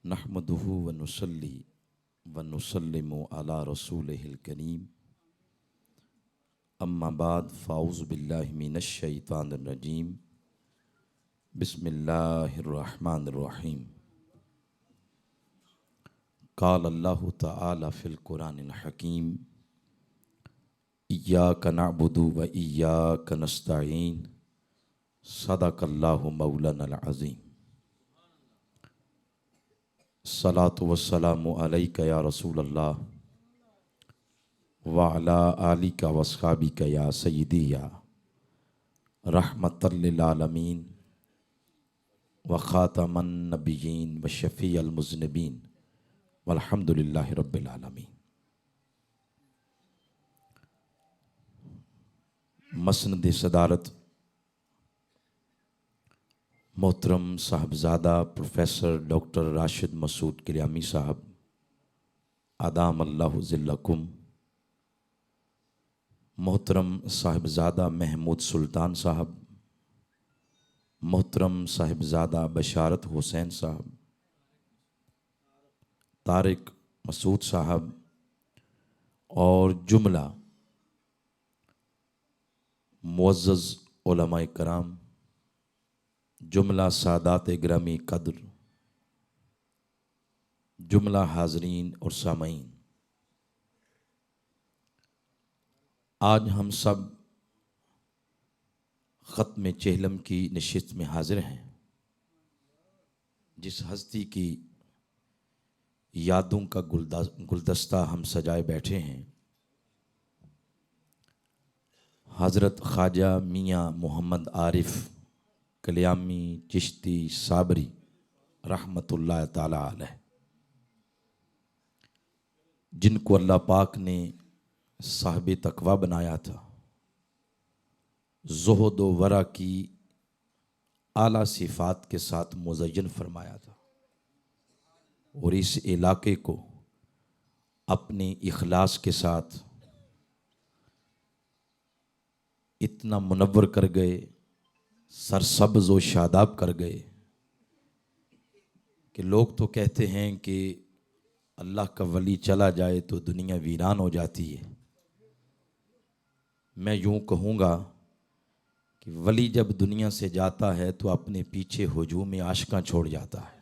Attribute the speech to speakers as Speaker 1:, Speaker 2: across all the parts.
Speaker 1: नहमदुहु व नुसल्ली व नुसल्लिमु अला रसूलिहिल करीम अम्मा बाद फ़ाऊज़ु बिल्लाहि मिनश शैतानिर रजीम बिस्मिल्लाहिर रहमानिर रहीम। क़ाल अल्लाहु तआला फ़िल क़ुरानिल हकीम इय्याका नअबुदु व इय्याका नस्तईन सदक़ल्लाहु मौलानल अज़ीम। सलातु वस्सलामु अलैका या रसूलल्लाह व अला आलिका वस्हाबिका या सय्यदी या रहमतल लिल आलमीन व खातमन नबिय्यीन व शफ़ीअल मुज़निबीन वल्हम्दुलिल्लाहि रब्बिल आलमीन। मसनद सदारत मोहतरम साहबजादा प्रोफेसर डॉक्टर राशिद मसूद किरयामी साहब आदाम अल्लाहु ज़िल्लकुम, मोहतरम साहबजादा महमूद सुल्तान साहब, मोहतरम साहबजादा बशारत हुसैन साहब, तारिक मसूद साहब और जुमला मुअज़्ज़ज़ उलमाए कराम, जुमला सादात ग्रामी कद्र, जुमला हाज़रीन और सामईन, आज हम सब ख़त्म चेहलम की नशिस्त में हाजिर हैं। जिस हस्ती की यादों का गुलदस्ता हम सजाए बैठे हैं, हज़रत ख्वाजा मियाँ मोहम्मद आरिफ कल्यामी चिश्ती साबरी रहमतुल्लाह ताला अलैह, जिनको अल्लाह पाक ने साहिब तकवा बनाया था, ज़ुहद व वरा की आला सिफ़ात के साथ मुज़य्यन फरमाया था और इस इलाके को अपने इखलास के साथ इतना मुनव्वर कर गए, सरसब्ज़ व शादाब कर गए कि लोग तो कहते हैं कि अल्लाह का वली चला जाए तो दुनिया वीरान हो जाती है। मैं यूँ कहूँगा कि वली जब दुनिया से जाता है तो अपने पीछे हुजूम आशिकां छोड़ जाता है।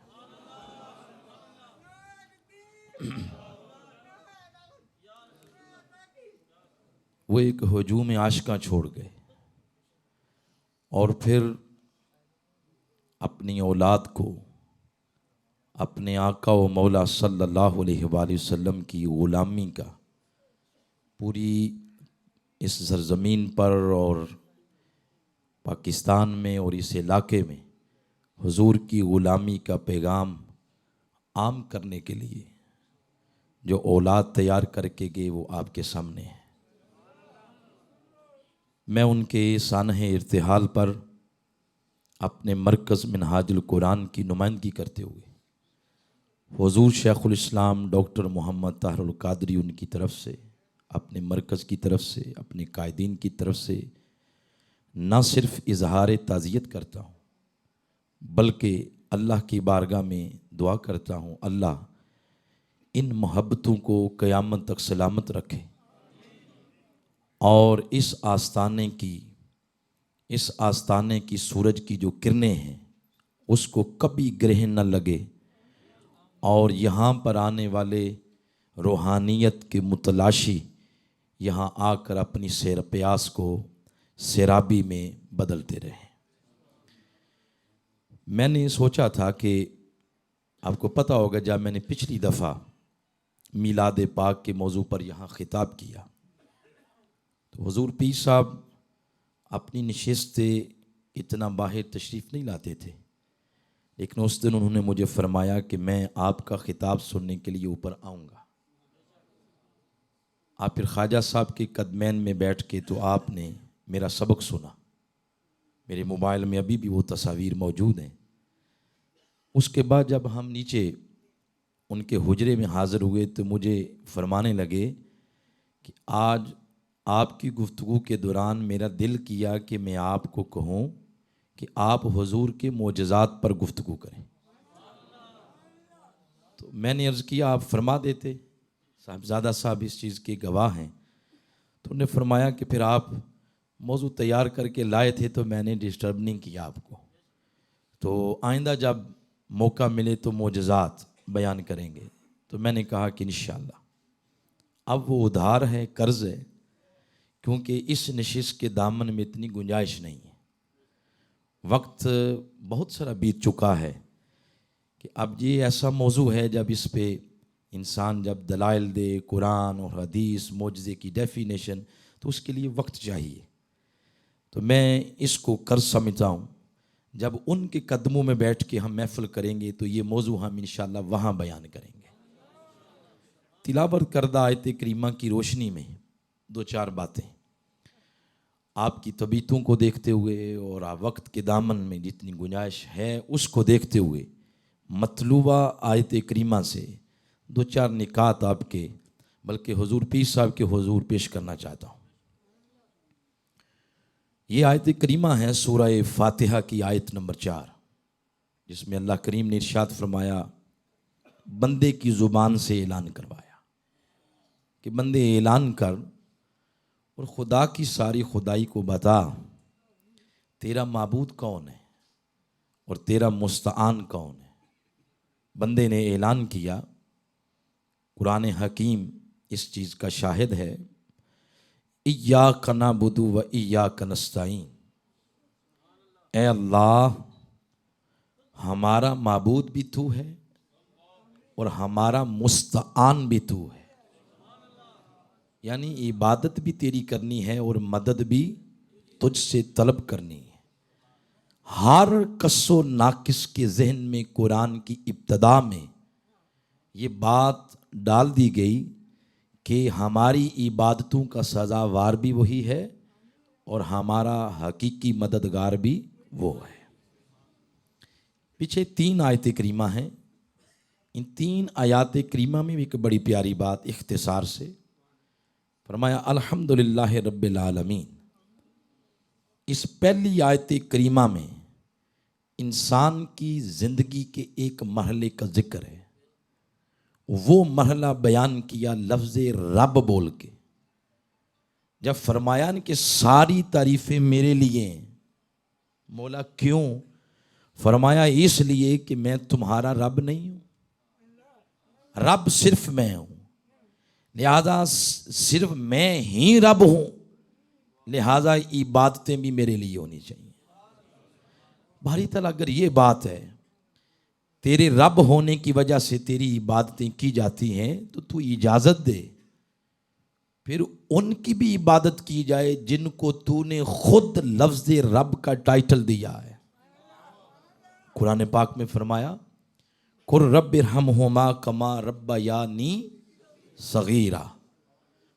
Speaker 1: वो एक हुजूम आशिकां छोड़ गए और फिर अपनी औलाद को अपने आका व मौला सल्लल्लाहु अलैहि वसल्लम की ग़ुलामी का पूरी इस सरज़मीन पर और पाकिस्तान में और इस इलाके में हुजूर की ग़ुलामी का पैगाम आम करने के लिए जो औलाद तैयार करके गए वो आपके सामने है। मैं उनके सानह इर्तिहाल पर अपने मरकज़ मिनहाजुल कुरान की नुमाइंदगी करते हुए हुजूर शेखुल इस्लाम डॉक्टर मोहम्मद ताहिरुल कादरी उनकी तरफ से, अपने मरकज़ की तरफ से, अपने कायदीन की तरफ से न सिर्फ इजहार ताज़ियत करता हूँ बल्कि अल्लाह की बारगाह में दुआ करता हूँ, अल्लाह इन मोहब्बतों को क़यामत तक सलामत रखे और इस आस्ताने की सूरज की जो किरणें हैं उसको कभी ग्रहण न लगे और यहाँ पर आने वाले रूहानियत के मुतलाशी यहाँ आकर अपनी सैर प्यास को सैराबी में बदलते रहें। मैंने सोचा था कि आपको पता होगा जब मैंने पिछली दफ़ा मीलाद पाक के मौजू पर यहाँ खिताब किया तो हुजूर पीर साहब अपनी नशिस्त से इतना बाहर तशरीफ़ नहीं लाते थे, लेकिन उस दिन उन्होंने मुझे फरमाया कि मैं आपका खिताब सुनने के लिए ऊपर आऊँगा। आप फिर ख्वाजा साहब के कदमैन में बैठ के तो आपने मेरा सबक सुना। मेरे मोबाइल में अभी भी वो तस्वीर मौजूद हैं। उसके बाद जब हम नीचे उनके हुजरे में हाज़िर हुए तो मुझे फरमाने लगे कि आज आपकी गुफ्तगू के दौरान मेरा दिल किया कि मैं आपको कहूँ कि आप हुजूर के मोजज़ात पर गुफ्तगू करें। मैंने अर्ज़ किया आप फरमा देते, साहिबजादा साहब इस चीज़ के गवाह हैं। तो उन्होंने फरमाया कि फिर आप मौजू तैयार करके लाए थे तो मैंने डिस्टर्ब नहीं किया आपको, तो आइंदा जब मौका मिले तो मोजज़ात बयान करेंगे। तो मैंने कहा कि इंशाअल्लाह। अब वो उधार है, कर्ज़ है, क्योंकि इस नशिस्त के दामन में इतनी गुंजाइश नहीं है। वक्त बहुत सारा बीत चुका है कि अब ये ऐसा मौजू है जब इस पे इंसान जब दलाइल दे, कुरान और हदीस मोजज़े की डेफिनेशन, तो उसके लिए वक्त चाहिए। तो मैं इसको कर्ज समझता हूँ, जब उनके कदमों में बैठ के हम महफिल करेंगे तो ये मौजू हम इंशाअल्लाह वहाँ बयान करेंगे। तिलावत करदा आयत करीमा की रोशनी में दो चार बातें आपकी तबीयतों को देखते हुए और वक्त के दामन में जितनी गुंजाइश है उसको देखते हुए मतलूबा आयत करीमा से दो चार निकात आपके बल्कि हुजूर पीर साहब के हुजूर पेश करना चाहता हूँ। ये आयत करीमा है सूरह फातिहा की आयत नंबर 4, जिसमें अल्लाह करीम ने इरशाद फरमाया, बंदे की ज़ुबान से ऐलान करवाया कि बंदे ऐलान कर और खुदा की सारी खुदाई को बता, तेरा माबूद कौन है और तेरा मुस्तआन कौन है। बंदे ने ऐलान किया, कुरान हकीम इस चीज़ का शाहिद है, इय्याका नअबुदु व इय्याका नस्तईन, ए अल्लाह हमारा माबूद भी तू है और हमारा मुस्तआन भी तू है, यानी इबादत भी तेरी करनी है और मदद भी तुझसे तलब करनी है। हर कसो नाकिस के जहन में कुरान की इब्तदा में ये बात डाल दी गई कि हमारी इबादतों का सज़ावार भी वही है और हमारा हकीकी मददगार भी वो है। पीछे 3 आयत करीमा हैं, इन 3 आयात करीमा में भी एक बड़ी प्यारी बात इख्तिसार से फरमाया, अल्हम्दुलिल्लाह रब्बिल आलमीन। इस पहली आयत करीमा में इंसान की ज़िंदगी के एक मरहले का जिक्र है। वो मरहला बयान किया लफ्ज़ रब बोल के, जब फरमाया न कि सारी तारीफ़ें मेरे लिए हैं। मौला क्यों? फरमाया इसलिए कि मैं तुम्हारा रब नहीं हूँ, रब सिर्फ मैं हूँ, लिहाजा सिर्फ मैं ही रब हूँ, लिहाजा इबादतें भी मेरे लिए होनी चाहिए। बारी ताला अगर ये बात है, तेरे रब होने की वजह से तेरी इबादतें की जाती हैं, तो तू इजाज़त दे फिर उनकी भी इबादत की जाए जिनको तूने खुद लफ्ज़ रब का टाइटल दिया है। कुरान पाक में फरमाया, कुर रब्बिरहमहुमा कमा रब्बयानी सगीरा।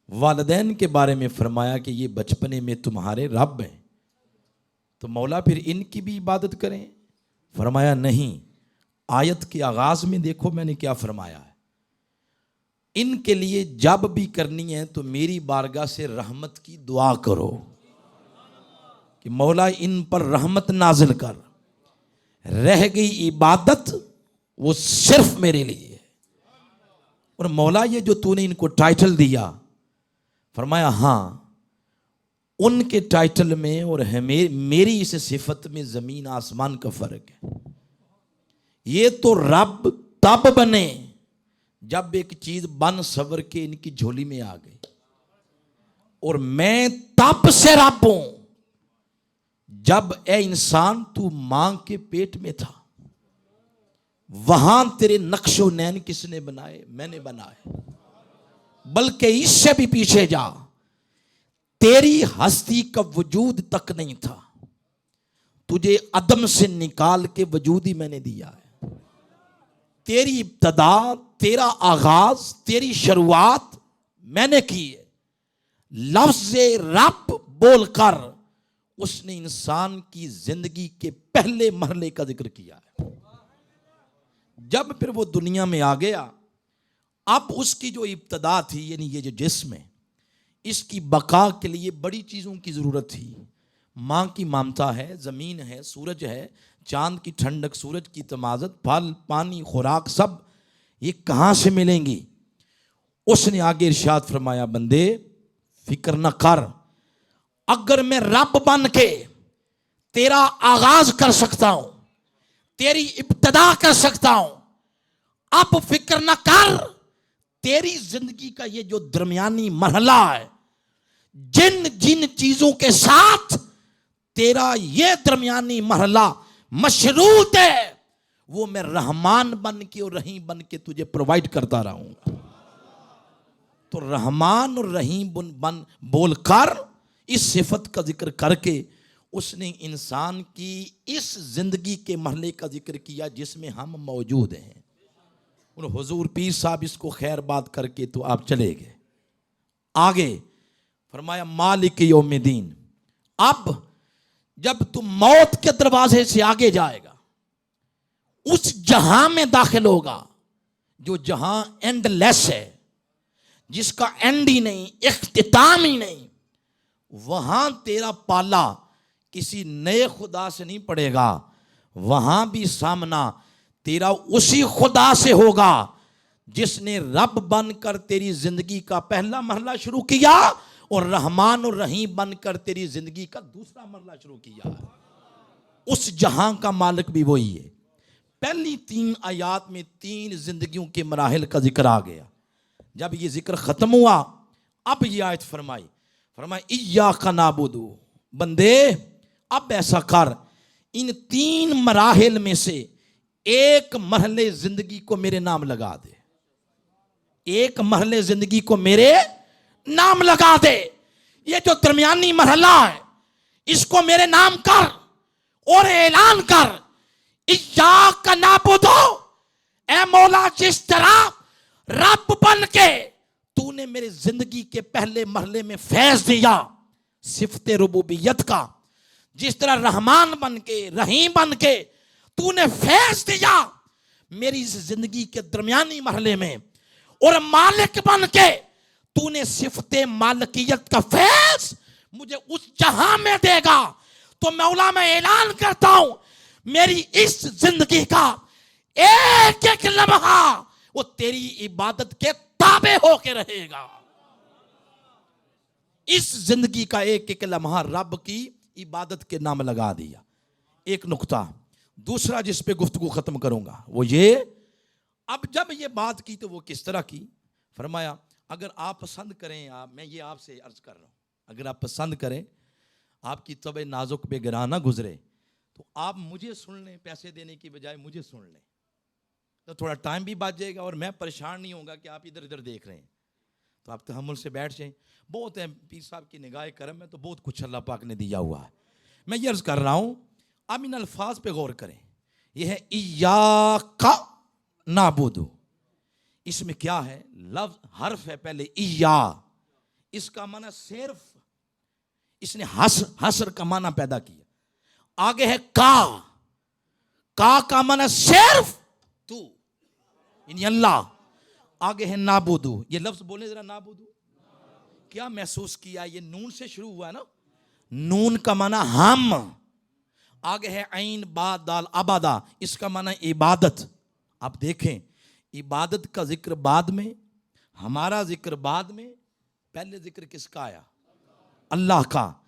Speaker 1: वालिदैन के बारे में फरमाया कि ये बचपने में तुम्हारे रब हैं, तो मौला फिर इनकी भी इबादत करें? फरमाया नहीं। आयत के आगाज़ में देखो मैंने क्या फरमाया है, इनके लिए जब भी करनी है तो मेरी बारगाह से रहमत की दुआ करो कि मौला इन पर रहमत नाजिल कर। रह गई इबादत वो सिर्फ मेरे लिए है। और मौला ये जो तूने इनको टाइटल दिया, फरमाया हाँ, उनके टाइटल में और मेरी इस सिफत में ज़मीन आसमान का फ़र्क है। ये तो रब तब बने जब एक चीज़ बन सवर के इनकी झोली में आ गई, और मैं तब से रब हूं जब ए इंसान तू मां के पेट में था। वहां तेरे नक्शो नैन किसने बनाए? मैंने बनाए। बल्कि इससे भी पीछे जा, तेरी हस्ती का वजूद तक नहीं था, तुझे अदम से निकाल के वजूद ही मैंने दिया है। तेरी इब्तदा, तेरा आगाज, तेरी शुरुआत मैंने की है। लफ्ज़ रब बोलकर उसने इंसान की जिंदगी के पहले मरहले का जिक्र किया है। जब फिर वो दुनिया में आ गया, अब उसकी जो इब्तदा थी, यानी ये जो जिस्म है, इसकी बका के लिए बड़ी चीज़ों की ज़रूरत थी। माँ की ममता है, ज़मीन है, सूरज है, चांद की ठंडक, सूरज की तमाज़त, फल, पानी, खुराक, सब ये कहाँ से मिलेंगी? उसने आगे इरशाद फरमाया, बंदे फिक्र न कर, अगर मैं रब बन के तेरा आगाज कर सकता हूं, तेरी इब्तदा कर सकता हूं, अब फिक्र न कर, तेरी जिंदगी का ये जो दरमियानी मरहला है, जिन जिन चीजों के साथ तेरा ये दरमियानी मरहला मशरूत है, वो मैं रहमान बन के और रहीम बन के तुझे प्रोवाइड करता रहूंगा। तो रहमान और रहीम बन बोलकर इस सिफत का जिक्र करके उसने इंसान की इस जिंदगी के मरहले का जिक्र किया जिसमें हम मौजूद हैं। और हुजूर पीर साहब इसको खैर बात करके तो आप चले गए। आगे फरमाया मालिक यौमिद्दीन, अब जब तुम मौत के दरवाजे से आगे जाएगा, उस जहां में दाखिल होगा जो जहां एंडलेस है, जिसका एंड ही नहीं, इख्तिताम ही नहीं, वहां तेरा पाला किसी नए खुदा से नहीं पड़ेगा, वहां भी सामना तेरा उसी खुदा से होगा जिसने रब बनकर तेरी जिंदगी का पहला मरहला शुरू किया और रहमान और रहीम बनकर तेरी जिंदगी का दूसरा मरहला शुरू किया। उस जहां का मालिक भी वही है। पहली 3 आयात में 3 जिंदगियों के मराहिल का जिक्र आ गया। जब ये जिक्र खत्म हुआ, अब ये आयत फरमाई इय्याका नाबुदु, बंदे अब ऐसा कर, इन 3 मराहिल में से एक मरहले जिंदगी को मेरे नाम लगा दे, एक मरहले जिंदगी को मेरे नाम लगा दे। ये जो दरमियानी मरहला है इसको मेरे नाम कर और ऐलान कर, इय्याका नाबुदु, ऐ मौला जिस तरह रब बन के तूने मेरे जिंदगी के पहले मरहले में फैज दिया सिफते रुबूबियत का, जिस तरह रहमान बन के रहीम बन के तूने फैज दिया मेरी इस जिंदगी के दरमियानी मरहले में, और मालिक बन के तूने सिफते मालिकियत का फैज मुझे उस जहां में देगा, तो मौला मैं ऐलान करता हूं मेरी इस जिंदगी का एक एक लम्हा वो तेरी इबादत के ताबे होके रहेगा। इस जिंदगी का एक एक लम्हा रब की इबादत के नाम लगा दिया। एक नुक्ता। दूसरा जिस पे गुफ्तगू खत्म करूंगा वो ये, अब जब ये बात की तो वो किस तरह की, फरमाया अगर आप पसंद करें, मैं ये आपसे अर्ज कर रहा हूं, अगर आप पसंद करें, आपकी तबे नाजुक पे गिरा ना गुजरे, तो आप मुझे सुन लें, पैसे देने की बजाय मुझे सुन लें, तो थोड़ा टाइम भी बच जाएगा और मैं परेशान नहीं होऊंगा कि आप इधर इधर देख रहे हैं। तो आप तहम्मुल से बैठ जाएं। बहुत है पीर साहब की निगाह करम में तो बहुत कुछ अल्लाह पाक ने दिया हुआ है। मैं ये अर्ज कर रहा हूं, अब इन अल्फाज पे गौर करें। यह है इय्याका नाबुदु, इसमें क्या है, लफ्ज हर्फ है पहले इय्या, इसका माना सिर्फ, इसने हसर का माना पैदा किया। आगे है का माना सिर्फ तू, यानी अल्लाह। आगे है नाबुदु, ये लफ्ज बोले जरा, नाबुदु क्या महसूस किया, ये नून से शुरू हुआ ना, नून का माना हम। आगे है ऐन बा दाल अबादा, इसका माना इबादत। आप देखें इबादत का जिक्र बाद में, हमारा जिक्र बाद में, पहले जिक्र किसका आया, अल्लाह का।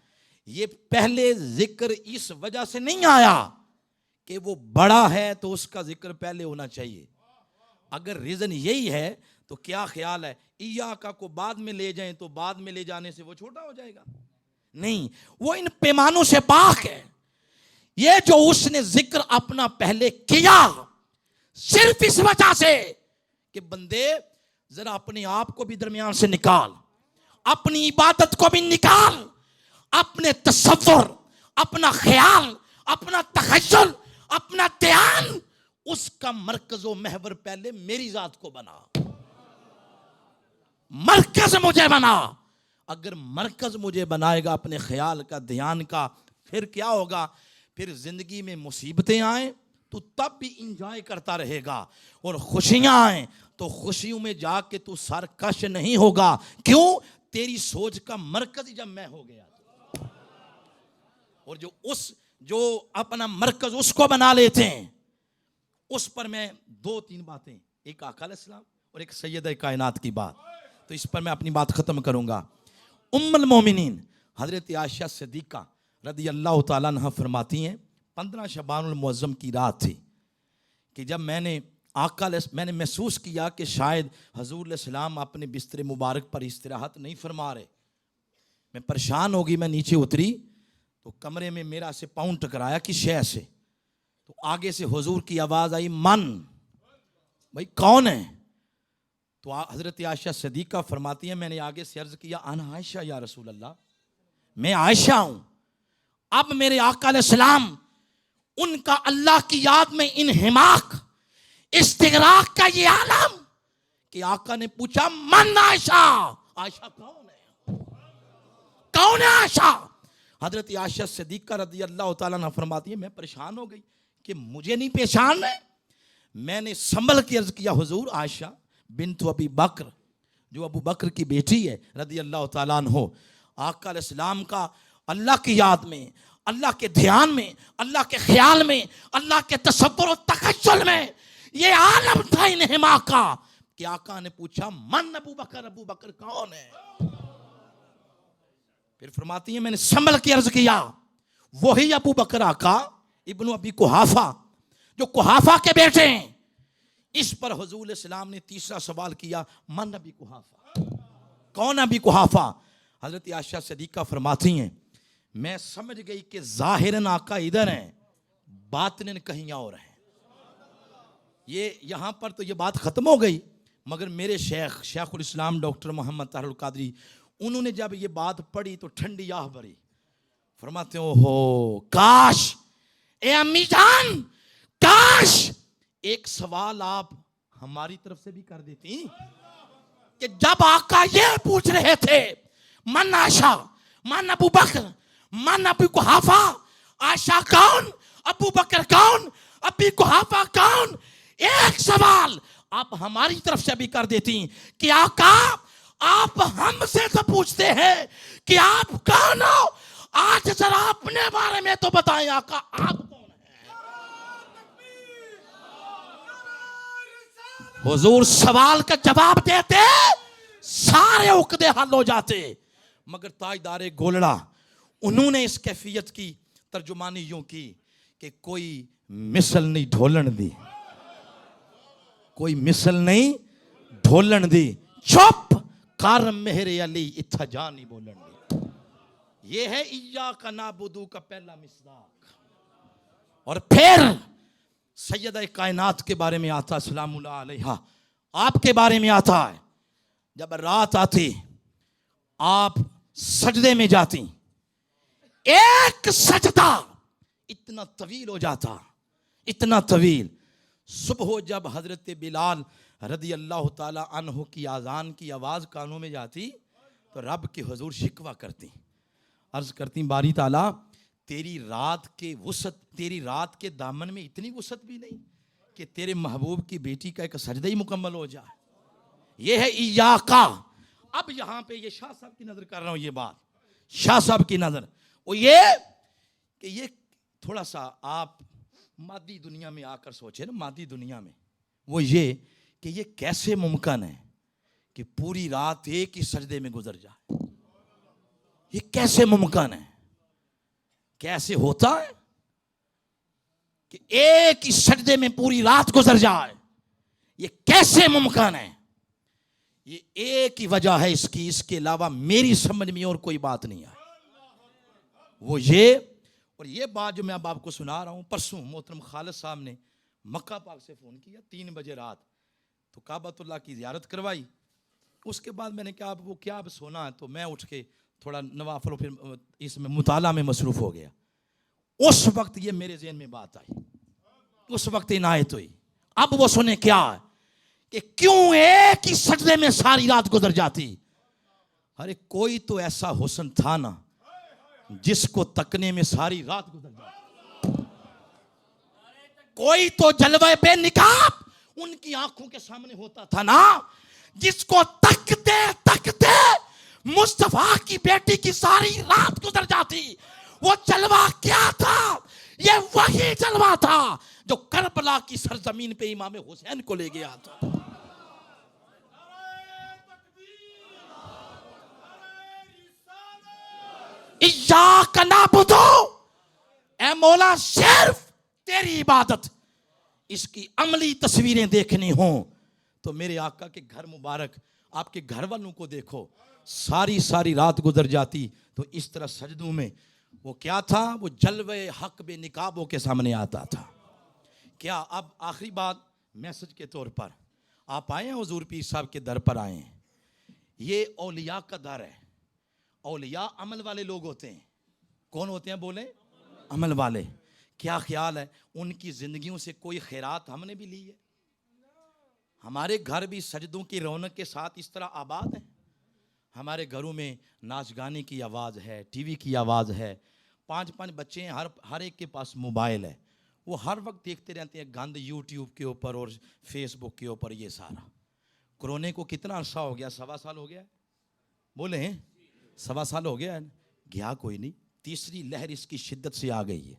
Speaker 1: ये पहले जिक्र इस वजह से नहीं आया कि वो बड़ा है तो उसका जिक्र पहले होना चाहिए। अगर रीजन यही है तो क्या ख्याल है इय्याका को बाद में ले जाएं तो बाद में ले जाने से वो छोटा हो जाएगा? नहीं, वो इन पैमानों से पाक है। ये जो उसने जिक्र अपना पहले किया सिर्फ इस वजह से कि बंदे जरा अपने आप को भी दरमियान से निकाल, अपनी इबादत को भी निकाल, अपने तसव्वुर, अपना ख्याल, अपना तखय्युल, अपना ध्यान, उसका मरकज़ो महवर पहले मेरी जात को बना, मरकज मुझे बना। अगर मरकज मुझे बनाएगा अपने ख्याल का, ध्यान का, फिर क्या होगा, फिर जिंदगी में मुसीबतें आए तो तब भी इंजॉय करता रहेगा, और खुशियां आए तो खुशियों में जाके तू सरकश नहीं होगा। क्यों? तेरी सोच का मरकज जब मैं हो गया। और जो अपना मरकज उसको बना लेते हैं, उस पर मैं 2-3 बातें एक आका अलैहिस्सलाम और एक सैयद कायनात की बात। तो इस पर मैं अपनी बात ख़त्म करूँगा। उम्मुल मोमिनीन हज़रत आयशा सिद्दीक़ा रज़ी अल्लाह तआला अन्हा फरमाती हैं 15 शबानुल मुअज़्ज़म की रात थी कि जब मैंने महसूस किया कि शायद हज़ूर अलैहिस्सलाम अपने बिस्तर मुबारक पर इस्तिराहत नहीं फरमा रहे। मैं परेशान होगी, मैं नीचे उतरी तो कमरे में मेरा से पाँव टकराया कि शय से, तो आगे से हुजूर की आवाज़ आई, मन भाई कौन है? तो हज़रत आयशा सिद्दीक़ा फरमाती हैं मैंने आगे से अर्ज़ किया अना आयशा या रसूल अल्लाह, मैं आयशा हूँ। अब मेरे आका अलैहिस्सलाम उनका अल्लाह की याद में इन्हिमाक इस्तिग़राक़ का ये आलम कि आका ने पूछा मन आयशा, आयशा कौन है, कौन है आयशा? हजरत आयशा सिद्दीक़ा रज़ी अल्लाह तआला अन्हा फरमाती है मैं परेशान हो गई कि मुझे नहीं पहचान है। मैंने संभल के अर्ज किया हुजूर आयशा बिन्त अबी बकर, जो अबू बकर की बेटी है रज़ी अल्लाह तआला अन्हो, आका अलैहिस्सलाम का अल्लाह की याद में, अल्लाह के ध्यान में, अल्लाह के ख्याल में, अल्लाह के तसव्वुर और तखय्युल में ये आलम था इन्हिमा का कि आका ने पूछा मन अबू बकर कौन है? फिर फरमाती है मैंने संभल के अर्ज किया वही अबू बकर आका इब्नु अबी कुहाफा जो कुहाफा के बेटे हैं। इस पर हुजूर सलाम ने तीसरा सवाल किया मन अबी कुहाफा, कौन अबी कुहाफा? हजरत आयशा सिद्दीक़ा फरमाती हैं मैं समझ गई कि जाहिरन आका इधर हैं, बातिनन कहीं और हैं। ये यहाँ पर तो ये बात ख़त्म हो गई, मगर मेरे शेखुल इस्लाम डॉक्टर मोहम्मद ताहिरुल कादरी उन्होंने जब ये बात पढ़ी तो ठंडी आह भरी। फरमाते हो काश ए अम्मी जान, काश एक सवाल आप हमारी तरफ से भी कर देती कि जब आका ये पूछ रहे थे मन आयशा, मन अबू बकर, मन अबी कुहाफा, आयशा कौन, अबू बकर कौन, अबी कुहाफा कौन, एक सवाल आप हमारी तरफ से भी कर देती कि आका आप हमसे तो पूछते हैं कि आप कौन हो, आज जरा अपने बारे में तो बताएं आका आप कौन हैं? हुजूर सवाल का जवाब देते सारे उकदे हल हो जाते, मगर ताजदारे गोलड़ा उन्होंने इस कैफियत की तर्जुमानी यूं की कि कोई मिसल नहीं ढोलन दी, कोई मिसल नहीं ढोलन दी, चुप कर मेरे अली इत्था जा नहीं बोलन दी। ये है इय्याका नाबुदू का पहला मिसदाक। और फिर सैयदा कायनात के बारे में आता सलामुल्लाह अलैहा, आपके बारे में आता है जब रात आती आप सजदे में जाती, एक सजदा इतना तवील हो जाता, इतना तवील। सुबह जब हजरत बिलाल रज़ी अल्लाह ताला अन्हु की आज़ान की आवाज़ कानों में जाती तो रब के हुजूर शिकवा करती, अर्ज़ करती बारी ताला तेरी रात के दामन में इतनी वुसअत भी नहीं कि तेरे महबूब की बेटी का एक सजदा ही मुकम्मल हो जाए। यह है इय्याका। अब यहाँ पे ये शाह साहब की नज़र कर रहा हूँ, ये बात शाह साहब की नज़र वो ये कि ये थोड़ा सा आप मादी दुनिया में आकर सोचे ना, मादी दुनिया में वो ये कि ये कैसे मुमकिन है कि पूरी रात एक ही सजदे में गुजर जाए, ये कैसे मुमकिन है, कैसे होता है कि एक ही सजदे में पूरी रात गुजर जाए, ये कैसे मुमकिन है? ये एक ही वजह है इसकी, इसके अलावा मेरी समझ में और कोई बात नहीं आई। वो ये, और ये बात जो मैं अब आपको सुना रहा हूँ, परसों मोहतरम खालिद साहब ने मक्का पाक से फ़ोन किया 3 बजे रात, तो काबतुल्लाह की ज़ियारत करवाई। उसके बाद मैंने कहा अब वो क्या अब सोना है, तो मैं उठ के थोड़ा नवाफिल फिर इसमें मुताला में मसरूफ़ हो गया। उस वक्त ये मेरे ज़हन में बात आई, उस वक्त इनायत हुई। अब वो सुने क्या है कि क्यों एक ही सजदे में सारी रात गुजर जाती। अरे कोई तो ऐसा हुस्न था ना जिसको तकने में सारी रात गुजर जाती, कोई तो जलवे बेनिकाब उनकी आंखों के सामने होता था ना जिसको तकते तकते मुस्तफा की बेटी की सारी रात गुजर जाती। वो जलवा क्या था? ये वही जलवा था जो करबला की सरजमीन पे इमाम हुसैन को ले गया था। इय्याका नअबुदु, ऐ मौला सिर्फ तेरी इबादत। इसकी अमली तस्वीरें देखनी हो तो मेरे आका के घर मुबारक, आपके घर वालों को देखो, सारी सारी रात गुजर जाती तो इस तरह सजदों में वो क्या था, वो जलवे हक बे निकाबों के सामने आता था। क्या अब आखिरी बात मैसेज के तौर पर आप आए हैं हुजूर पीर साहब के दर पर आए हैं। ये औलिया का दर है। औलिया अमल वाले लोग होते हैं। कौन होते हैं बोले? अमल वाले। क्या ख्याल है उनकी जिंदगियों से कोई खैरात हमने भी ली है? हमारे घर भी सजदों की रौनक के साथ इस तरह आबाद हैं। हमारे घरों में नाच गाने की आवाज़ है, टीवी की आवाज़ है, 5-5 बच्चे हैं, हर एक के पास मोबाइल है, वो हर वक्त देखते रहते हैं गंद यूट्यूब के ऊपर और फेसबुक के ऊपर। ये सारा कोरोना को कितना अरसा हो गया? 1.25 साल हो गया है। बोले हैं 1.25 साल हो गया है। गया कोई नहीं, तीसरी लहर इसकी शिद्दत से आ गई है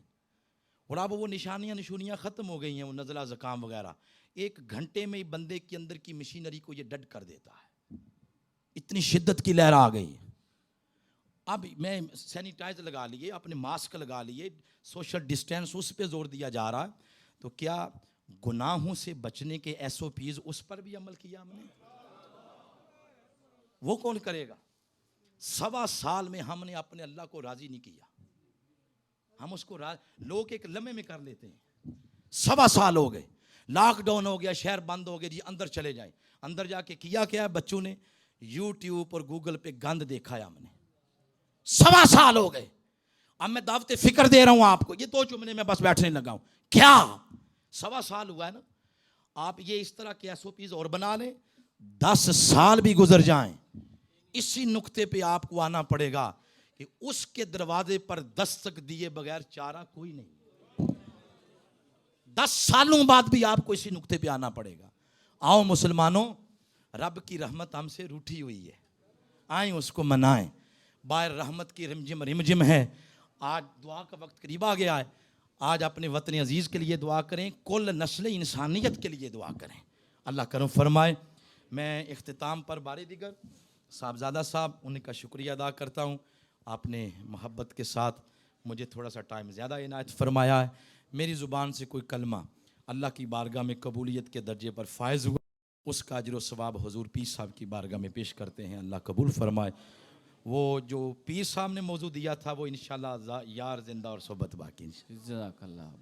Speaker 1: और अब वो निशानियाँ ख़त्म हो गई हैं, वो नज़ला ज़ुकाम वगैरह। 1 घंटे में ही बंदे के अंदर की मशीनरी को ये डड कर देता है, इतनी शिद्दत की लहर आ गई। अब मैं सैनिटाइजर लगा लिए, अपने मास्क लगा लिए, सोशल डिस्टेंस उस पर जोर दिया जा रहा है। तो क्या गुनाहों से बचने के SOPs उस पर भी अमल किया हमने? वो कौन करेगा? 1.25 साल में हमने अपने अल्लाह को राजी नहीं किया। हम उसको लोग एक लम्हे में कर लेते हैं। 1.25 साल हो गए, लॉकडाउन हो गया, शहर बंद हो गए जी, अंदर चले जाए। अंदर जाके किया क्या है बच्चों ने? यूट्यूब और गूगल पे गंद देखा है हमने। 1.25 साल हो गए। अब मैं दावते फिक्र दे रहा हूं आपको, ये 2 जुमले में बस बैठने लगा हूं। क्या 1.25 साल हुआ है ना? आप ये इस तरह के SOPs और बना लें, 10 साल भी गुजर जाएं, इसी नुक्ते पे आपको आना पड़ेगा कि उसके दरवाजे पर दस्तक दिए बगैर चारा कोई नहीं। 10 सालों बाद भी आपको इसी नुक्ते पे आना पड़ेगा। आओ मुसलमानों, रब की रहमत हमसे रूठी हुई है, आए उसको मनाएं। बाहर रहमत की रिमझिम रिमझिम है। आज दुआ का वक्त करीब आ गया है। आज अपने वतन अजीज़ के लिए दुआ करें, कुल नस्ल इंसानियत के लिए दुआ करें। अल्लाह करम फरमाए। मैं इख्तिताम पर बारी दिगर साहबजादा साहब, उनका शुक्रिया अदा करता हूँ। आपने मोहब्बत के साथ मुझे थोड़ा सा टाइम ज़्यादा इनायत फरमाया है। मेरी ज़ुबान से कोई कलमा अल्लाह की बारगाह में कबूलियत के दर्जे पर फायज़ हुआ, उसका अजर व सवाब हुजूर पीर साहब की बारगाह में पेश करते हैं। अल्लाह कबूल फरमाए। वो जो पीर साहब ने मौजू दिया था वो इंशाअल्लाह यार जिंदा और सोबत बाकी।